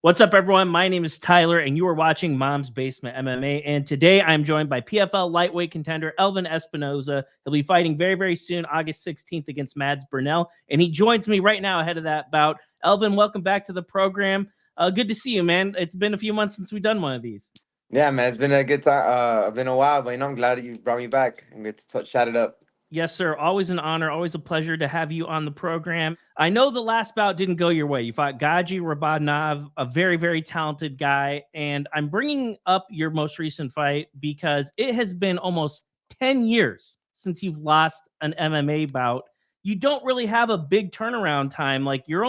What's up, everyone? My name is Tyler, and you are watching Mom's Basement MMA. And today I'm joined by PFL lightweight contender Elvin Espinoza. He'll be fighting very, very soon, August 16th, against Mads Burnell. And he joins me right now ahead of that bout. Elvin, welcome back to the program. Good to see you, man. It's been a few months since we've done one of these. Yeah, man, it's been a good time. Been a while, but I'm glad that you brought me back. I'm good to chat it up. Yes, sir. Always an honor. Always a pleasure to have you on the program. I know the last bout didn't go your way. You fought Gadzhi Rabadanov, a very, very talented guy. And I'm bringing up your most recent fight because it has been almost 10 years since you've lost an MMA bout. You don't really have a big turnaround time. Like you're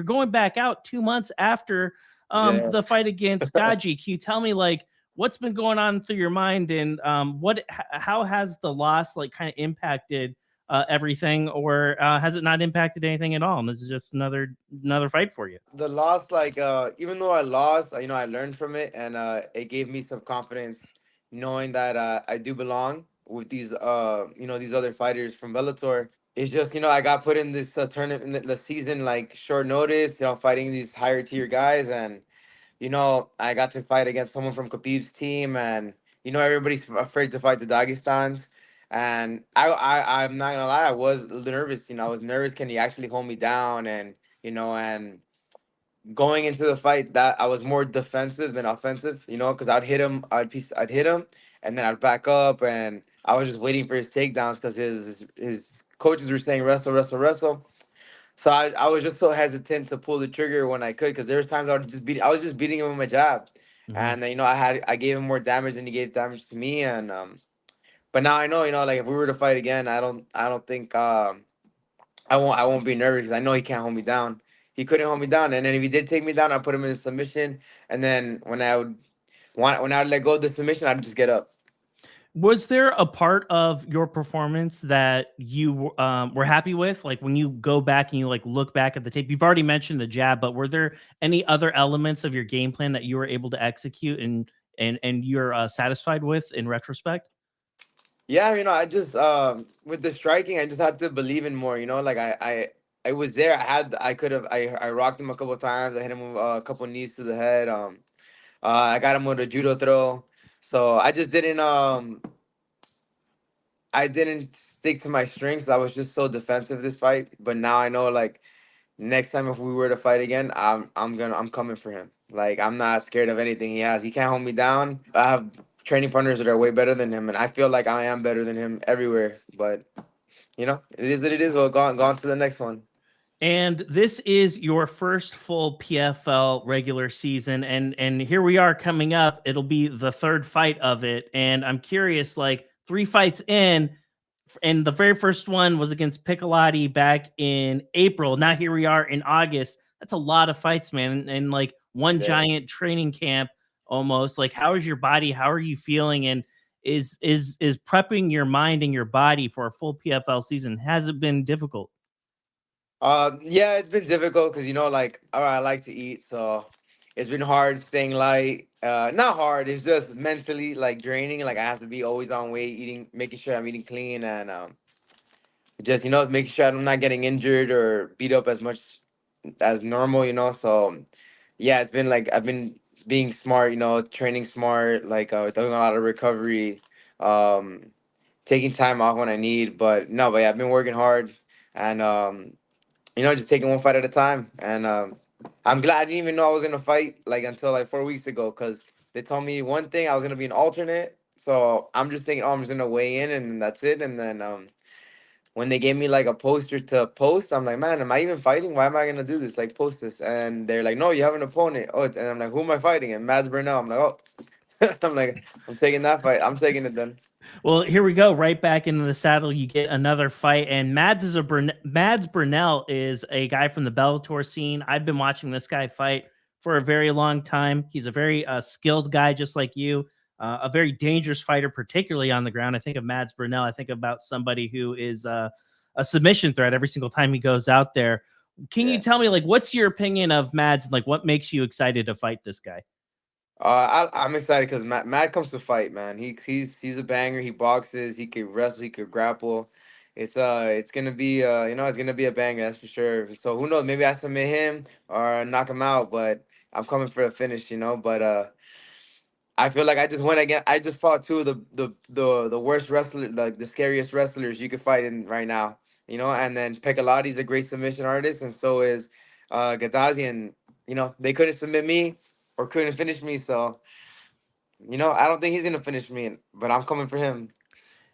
going back out 2 months after Yeah. the fight against Gadzhi. Can you tell me what's been going on through your mind, and how has the loss kind of impacted everything, or has it not impacted anything at all, and this is just another fight for you? The loss, even though I lost, I learned from it, and it gave me some confidence, knowing that I do belong with these other fighters from Bellator. It's just, I got put in this tournament in the season, like short notice, fighting these higher tier guys, and I got to fight against someone from Khabib's team, and everybody's afraid to fight the Dagestans. And I'm not gonna lie, I was nervous. I was nervous. Can he actually hold me down? And and going into the fight, that I was more defensive than offensive. Because I'd hit him, and then I'd back up, and I was just waiting for his takedowns because his coaches were saying wrestle, wrestle, wrestle. So I was just so hesitant to pull the trigger when I could, because there was times I was just beating him with my jab, Mhm. and then, I gave him more damage than he gave damage to me, and but now I know, like, if we were to fight again, I don't think I won't be nervous, because I know he can't hold me down. He couldn't hold me down, and then if he did take me down, I put him in a submission, and then when I would let go of the submission, I'd just get up. Was there a part of your performance that you were happy with? Like when you go back and you look back at the tape, you've already mentioned the jab, but were there any other elements of your game plan that you were able to execute and you're satisfied with in retrospect? Yeah, I just with the striking, I just had to believe in more. Like I was there. I could have I rocked him a couple of times. I hit him with a couple knees to the head. I got him with a judo throw. So I didn't stick to my strengths. I was just so defensive this fight. But now I know, like, next time if we were to fight again, I'm coming for him. Like, I'm not scared of anything he has. He can't hold me down. I have training partners that are way better than him, and I feel like I am better than him everywhere. But it is what it is. We'll go on to the next one. And this is your first full PFL regular season, and here we are coming up. It'll be the third fight of it, and I'm curious, like three fights in, and the very first one was against Piccolotti back in April. Now here we are in August. That's a lot of fights, man, and like one Yeah. giant training camp almost. Like, how is your body? How are you feeling? And is prepping your mind and your body for a full PFL season, has it been difficult? Yeah, it's been difficult because, like, all right, I like to eat, so it's been hard staying light. Not hard, it's just mentally, like, draining. Like, I have to be always on weight, eating, making sure I'm eating clean, and just, making sure I'm not getting injured or beat up as much as normal. So yeah, it's been like I've been being smart, training smart, like, doing a lot of recovery, um, taking time off when I need. But no, but yeah, I've been working hard, and just taking one fight at a time. And I'm glad. I didn't even know I was gonna fight, like, until like 4 weeks ago, because they told me one thing, I was gonna be an alternate. So I'm just thinking, oh, I'm just gonna weigh in, and then that's it. And then when they gave me like a poster to post, I'm like, man, am I even fighting? Why am I gonna do this? Like, post this. And they're like, no, you have an opponent. Oh, and I'm like, who am I fighting? And Mads Burnell. I'm like, oh, I'm like, I'm taking that fight. I'm taking it then. Well, here we go, right back into the saddle. You get another fight, and Mads Burnell is a guy from the Bellator scene. I've been watching this guy fight for a very long time. He's a very skilled guy, just like you. A very dangerous fighter, particularly on the ground. I think of Mads Burnell. I think about somebody who is a submission threat every single time he goes out there. Can you Yeah. tell me, like, what's your opinion of Mads? Like, what makes you excited to fight this guy? I'm excited because Matt comes to fight, man. He's a banger. He boxes. He could wrestle. He could grapple. It's gonna be it's gonna be a banger, that's for sure. So who knows? Maybe I submit him or knock him out. But I'm coming for a finish, you know. But I feel like I just went again. I just fought two of the worst wrestlers, like the scariest wrestlers you could fight in right now, you know. And then Pecolati's a great submission artist, and so is Gadzhi, and you know they couldn't submit me or couldn't finish me. So you know I don't think he's gonna finish me, but I'm coming for him.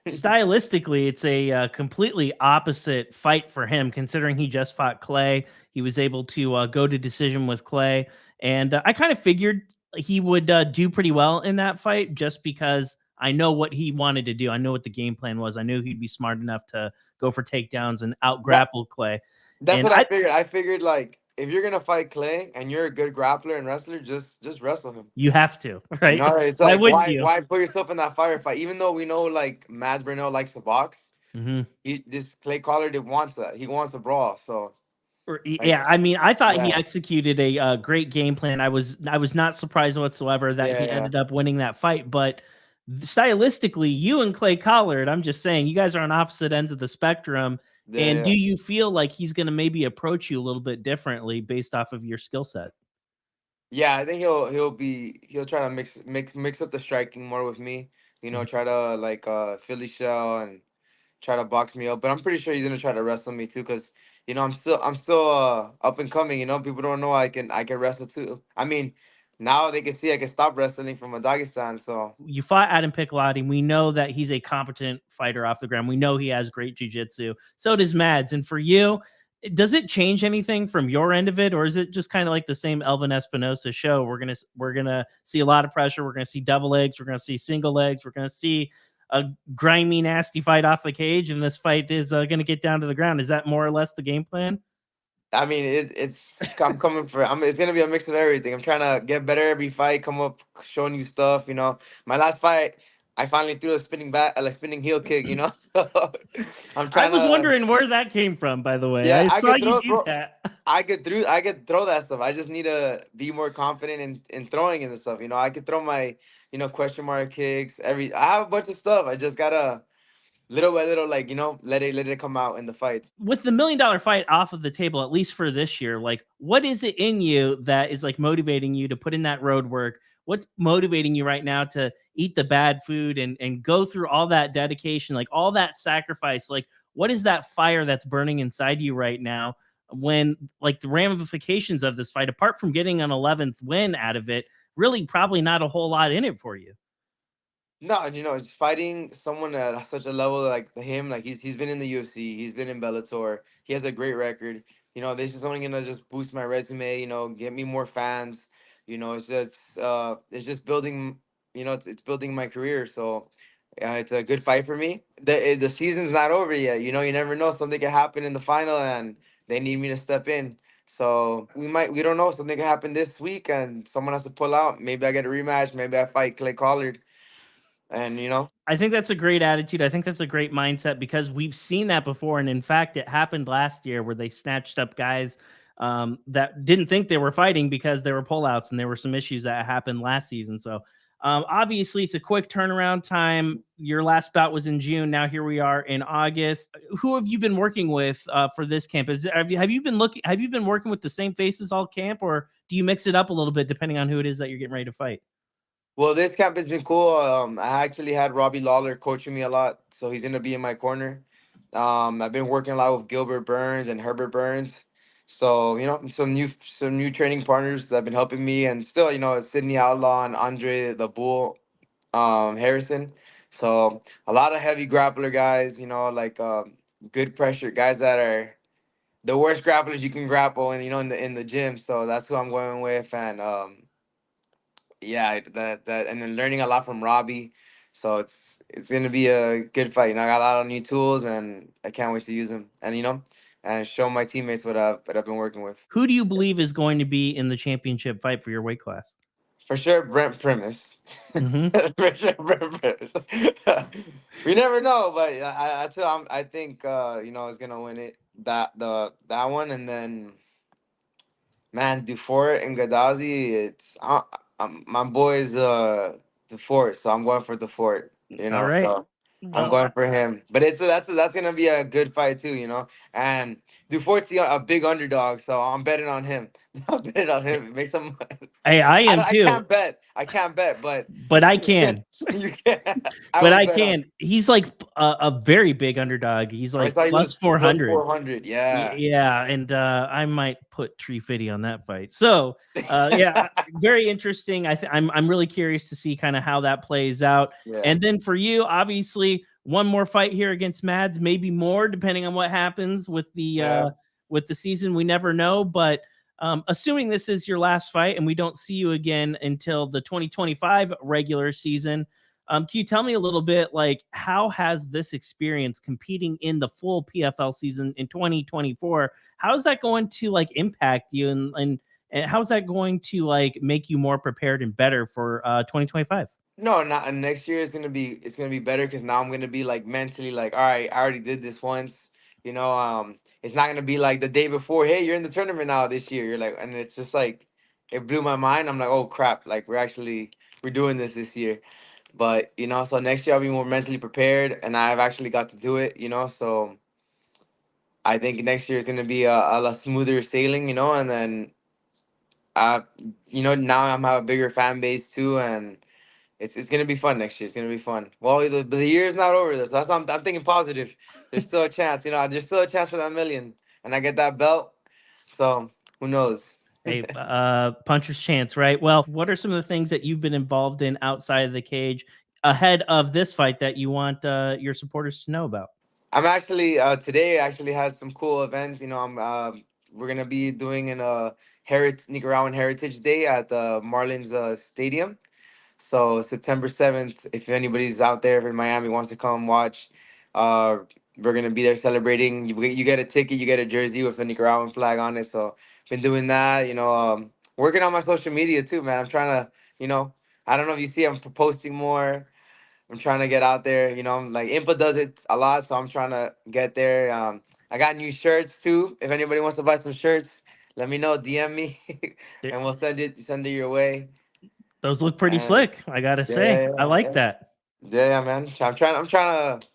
Stylistically, it's a completely opposite fight for him, considering he just fought Clay. He was able to go to decision with Clay, and I kind of figured he would do pretty well in that fight, just because I know what he wanted to do. I know what the game plan was. I knew he'd be smart enough to go for takedowns and out That grapple Clay. that's And what I figured. I figured like if you're gonna fight Clay and you're a good grappler and wrestler, just wrestle him. you have to, You right? know, it's Why like wouldn't you? why put yourself in that firefight? Even though we know like Mads Burnell likes to box, Hmm. this Clay Collard wants that. He wants to brawl. So like Yeah, I mean, I thought he yeah, executed a great game plan. I was not surprised whatsoever that yeah, he yeah, ended up winning that fight. But stylistically, you and Clay Collard, I'm just saying, you guys are on opposite ends of the spectrum. yeah, And do yeah. you feel like he's going to maybe approach you a little bit differently based off of your skill set? Yeah, I think he'll try to mix up the striking more with me. You know, Mhm. try to like Philly shell and try to box me up. But I'm pretty sure he's gonna try to wrestle me too, cause you know I'm still up and coming. You know, people don't know I can wrestle too. I mean, now they can see I can stop wrestling from Dagestan. So You fought Adam Piccolotti. We know that he's a competent fighter off the ground. We know he has great jiu-jitsu. So does Mads. And for you, does it change anything from your end of it, or is it just kind of like the same Elvin Espinoza show? We're gonna see a lot of pressure. We're gonna see double legs. We're gonna see single legs. We're gonna see a grimy, nasty fight off the cage, and this fight is gonna get down to the ground. Is that more or less the game plan? I mean, I'm coming for. It's gonna be a mix of everything. I'm trying to get better every fight. Come up showing you stuff. You know, my last fight, I finally threw a spinning back, like spinning heel kick. You know, so I'm I trying was to. wondering where that came from. By the way, Yeah, I I saw could you throw, do bro. that. I could throw that stuff. I just need to be more confident in throwing and stuff. You know, I could throw my, question mark kicks. I have a bunch of stuff. I just gotta little by little, like let it come out in the fights. With the $1 million fight off of the table, at least for this year, like what is it in you that is like motivating you to put in that road work? What's motivating you right now to eat the bad food and go through all that dedication, like all that sacrifice? Like, what is that fire that's burning inside you right now when like the ramifications of this fight, apart from getting an 11th win out of it, really probably not a whole lot in it for you? No, it's fighting someone at such a level like him. Like he's been in the UFC, he's been in Bellator, he has a great record. This is only gonna just boost my resume. Get me more fans. It's just building. It's building my career. So, it's a good fight for me. The season's not over yet. You never know. Something can happen in the final, and they need me to step in. So we don't know. Something can happen this week, and someone has to pull out. Maybe I get a rematch. Maybe I fight Clay Collard. And I think that's a great attitude. I think that's a great mindset because we've seen that before. And in fact, it happened last year where they snatched up guys that didn't think they were fighting because there were pullouts and there were some issues that happened last season. So obviously, it's a quick turnaround time. Your last bout was in June. Now here we are in August. Who have you been working with for this camp? Have you been looking? Have you been working with the same faces all camp, or do you mix it up a little bit depending on who it is that you're getting ready to fight? well, this camp has been cool. I actually had Robbie Lawler coaching me a lot, so he's gonna be in my corner. I've been working a lot with Gilbert Burns and Herbert Burns, so some new training partners that have been helping me, and still Sydney Outlaw and Andre the Bull, Harrison. So a lot of heavy grappler guys, like good pressure guys that are the worst grapplers you can grapple, and in the gym. So that's who I'm going with, and yeah, that and then learning a lot from Robbie. So it's gonna be a good fight. I got a lot of new tools, and I can't wait to use them. And and show my teammates what I've been working with. Who do you believe is going to be in the championship fight for your weight class? For sure, Brent Primus. Hmm. For sure, Brent Primus. We never know, but I think is gonna win it, that one, and then man, Dufort and Gadazi. My boy's Dufort, so I'm going for Dufort. All right. So. I'm Well, going for him. But that's gonna be a good fight too, you know. And Dufort's a big underdog, so I'm betting on him. I'm betting on him. Make some. hey, I am I too, can't bet. I can't bet, but but I can. you can. I But would I bet on. can. He's like a very big underdog. He's I like saw he plus was plus 400. 400. Yeah. Yeah, and I might put Tree Fitty on that fight. So, yeah, very interesting. I'm really curious to see kind of how that plays out. Yeah. And then for you, obviously, one more fight here against Mads, maybe more, depending on what happens Yeah. with the season. We never know, but assuming this is your last fight and we don't see you again until the 2025 regular season, can you tell me a little bit, like, how has this experience competing in the full PFL season in 2024, how is that going to like impact you, and how's that going to like make you more prepared and better for 2025? No, not next year is gonna be it's gonna be better because now I'm gonna be like mentally like, all right, I already did this once. You know, it's not gonna be like the day before, hey, you're in the tournament now this year. You're like, and it's just like it blew my mind. I'm like, oh crap, like we're doing this year. But you know, so next year I'll be more mentally prepared, and I've actually got to do it. You know, so I think next year is gonna be a lot smoother sailing. You know, and then uh, you know, now I'm have a bigger fan base too, and it's gonna be fun next year. It's gonna be fun. Well, the year is not over though, so that's why I'm thinking positive. There's still a chance, you know. There's still a chance for that million, and I get that belt. So who knows? Hey, puncher's chance, right? Well, what are some of the things that you've been involved in outside of the cage ahead of this fight that you want your supporters to know about? I'm actually today I actually had some cool events. You know, we're gonna be doing an Nicaraguan Heritage Day at the Marlins Stadium. So September 7th, if anybody's out there in Miami wants to come watch, uh, we're gonna be there celebrating. You get a ticket, you get a jersey with the Nicaraguan flag on it. So been doing that, you know, working on my social media too, man. I'm trying to, you know, I don't know if you see, I'm posting more. I'm trying to get out there. You know, I'm like Impa does it a lot, so I'm trying to get there. I got new shirts too. If anybody wants to buy some shirts, let me know. DM me, Th- and we'll send it your way. Those look pretty And slick, I gotta yeah, say. I yeah, like yeah. that. Yeah, man. I'm trying to,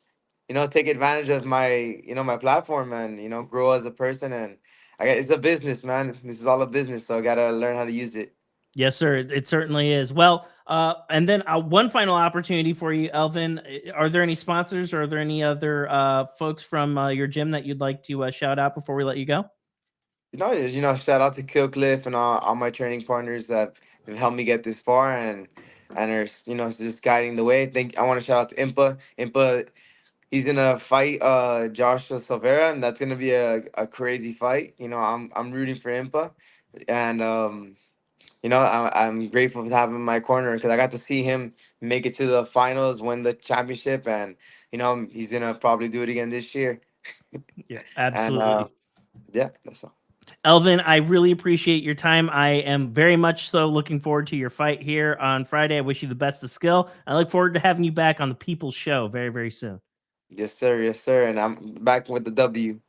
you know, take advantage of my, you know, my platform and, you know, grow as a person. And it's a business, man. This is all a business, so I gotta learn how to use it. Yes, sir. It certainly is. Well, and then one final opportunity for you, Elvin. Are there any sponsors or are there any other folks from your gym that you'd like to shout out before we let you go? Shout out to Killcliff and all my training partners that have helped me get this far and are, you know, just guiding the way. I want to shout out to Impa. Impa, he's gonna fight Joshua Silveira, and that's gonna be a crazy fight. You know, I'm rooting for Impa, and you know, I'm grateful to have him in my corner because I got to see him make it to the finals, win the championship, and you know he's gonna probably do it again this year. Yeah, And absolutely. yeah, that's all. Elvin, I really appreciate your time. I am very much so looking forward to your fight here on Friday. I wish you the best of skill. I look forward to having you back on the People's Show very, very soon. Yes, sir. Yes, sir. And I'm back with the W.